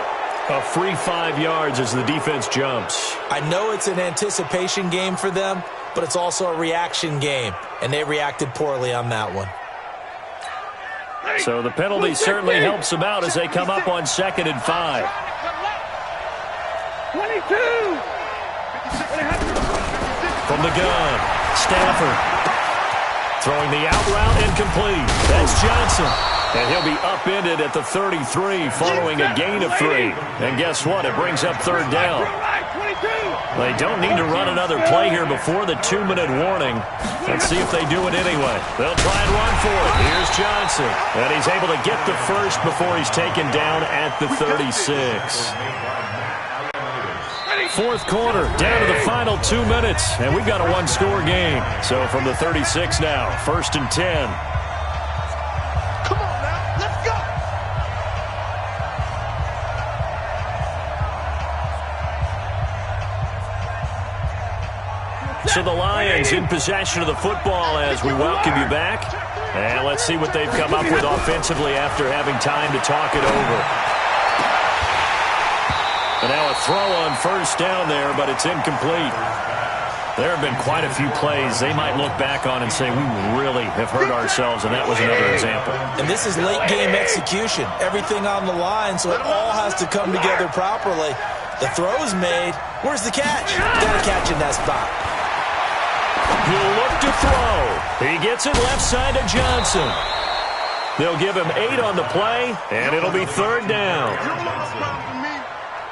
A free 5 yards as the defense jumps. I know it's an anticipation game for them, but it's also a reaction game, and they reacted poorly on that one. So the penalty certainly helps them out as they come up on 2nd and 5. 22. From the gun, Stafford. Throwing the out route incomplete. That's Johnson. And he'll be upended at the 33 following a gain of 3. And guess what? It brings up 3rd down. They don't need to run another play here before the 2-minute warning. Let's see if they do it anyway. They'll try and run for it. Here's Johnson. And he's able to get the first before he's taken down at the 36. Fourth quarter, down to the final 2 minutes, and we've got a one-score game. So from the 36 now, 1st and 10. Come on now, let's go. So the Lions in possession of the football as we welcome you back. And let's see what they've come up with offensively after having time to talk it over. And now a throw on first down there, but it's incomplete. There have been quite a few plays they might look back on and say, we really have hurt ourselves, and that was another example. And this is late-game execution. Everything on the line, so it all has to come together properly. The throw's made. Where's the catch? Got to catch in that spot. He'll look to throw. He gets it left side to Johnson. They'll give him 8 on the play, and it'll be 3rd down.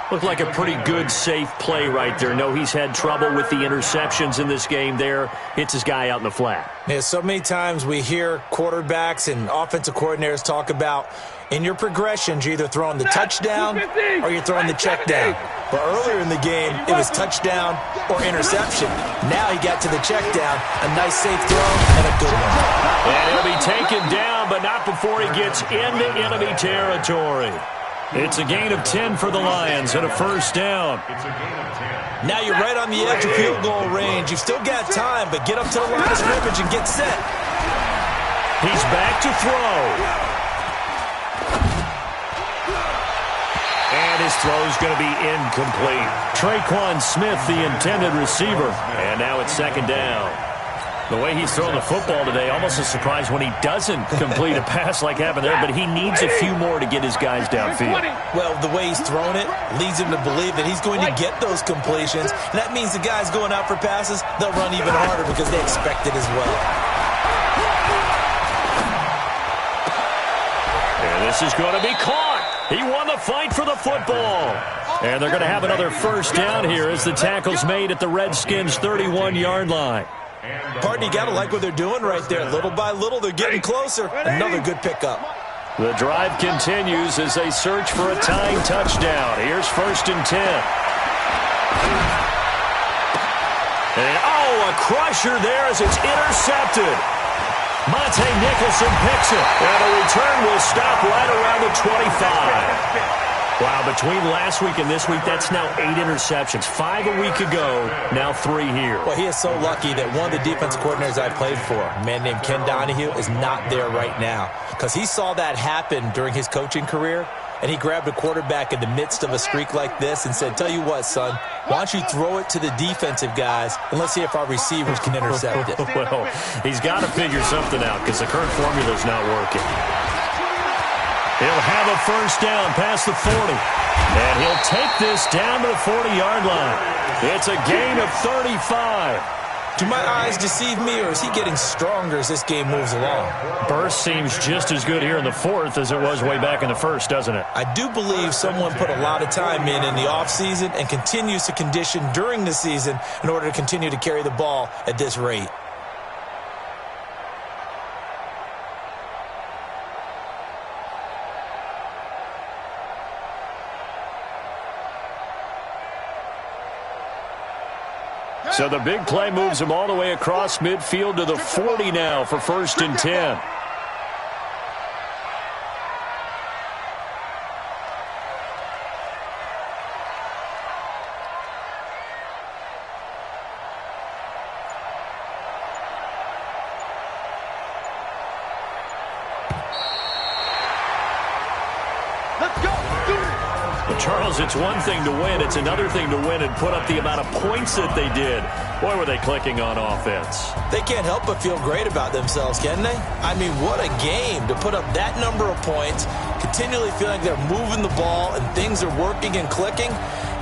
Looked like a pretty good, safe play right there. No, he's had trouble with the interceptions in this game there. Hits his guy out in the flat. Yeah, so many times we hear quarterbacks and offensive coordinators talk about in your progressions, you're either throwing the touchdown or you're throwing the check down. But earlier in the game, it was touchdown or interception. Now he got to the check down, a nice safe throw, and a good one. And he'll be taken down, but not before he gets into enemy territory. It's a gain of 10 for the Lions and a 1st down. Now you're right on the edge of field goal range. You've still got time, but get up to the line of scrimmage and get set. He's back to throw. And his throw's going to be incomplete. Traquan Smith, the intended receiver. And now it's 2nd down. The way he's thrown the football today, almost a surprise when he doesn't complete a pass like happened there, but he needs a few more to get his guys downfield. Well, the way he's thrown it leads him to believe that he's going to get those completions, and that means the guys going out for passes, they'll run even harder because they expect it as well. And this is going to be caught. He won the fight for the football. And they're going to have another 1st down here as the tackle's made at the Redskins' 31-yard line. Partner, you got to like what they're doing right there. Little by little, they're getting closer. Another good pickup. The drive continues as they search for a tying touchdown. Here's 1st and 10. And, a crusher there as it's intercepted. Monte Nicholson picks it. And the return will stop right around the 25. Wow, between last week and this week, that's now 8 interceptions. 5 a week ago, now 3 here. Well, he is so lucky that one of the defense coordinators I played for, a man named Ken Donahue, is not there right now. Because he saw that happen during his coaching career, and he grabbed a quarterback in the midst of a streak like this and said, tell you what, son, why don't you throw it to the defensive guys, and let's see if our receivers can intercept it. Well, he's got to figure something out because the current formula's not working. He'll have a 1st down past the 40. And he'll take this down to the 40-yard line. It's a gain of 35. Do my eyes deceive me, or is he getting stronger as this game moves along? Burst seems just as good here in the 4th as it was way back in the 1st, doesn't it? I do believe someone put a lot of time in the offseason and continues to condition during the season in order to continue to carry the ball at this rate. So the big play moves him all the way across midfield to the 40 now for 1st and 10. Let's go. Charles, it's one thing to win. It's another thing to win and put up the amount of points that they did. Boy, were they clicking on offense. They can't help but feel great about themselves, can they? I mean, what a game to put up that number of points, continually feeling they're moving the ball and things are working and clicking.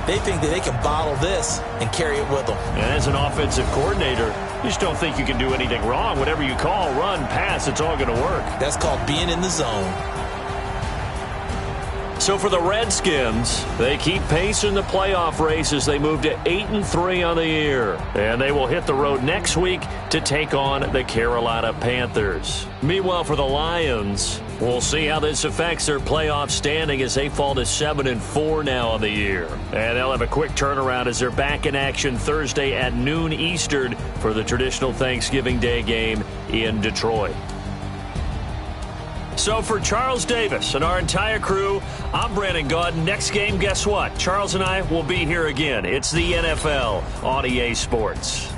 They think that they can bottle this and carry it with them. And as an offensive coordinator, you just don't think you can do anything wrong. Whatever you call, run, pass, it's all going to work. That's called being in the zone. So for the Redskins, they keep pace in the playoff race as they move to 8-3 on the year. And they will hit the road next week to take on the Carolina Panthers. Meanwhile, for the Lions, We'll see how this affects their playoff standing as they fall to 7-4 now on the year. And they'll have a quick turnaround as they're back in action Thursday at noon Eastern for the traditional Thanksgiving Day game in Detroit. So for Charles Davis and our entire crew, I'm Brandon Gaudin. Next game, guess what? Charles and I will be here again. It's the NFL on EA Sports.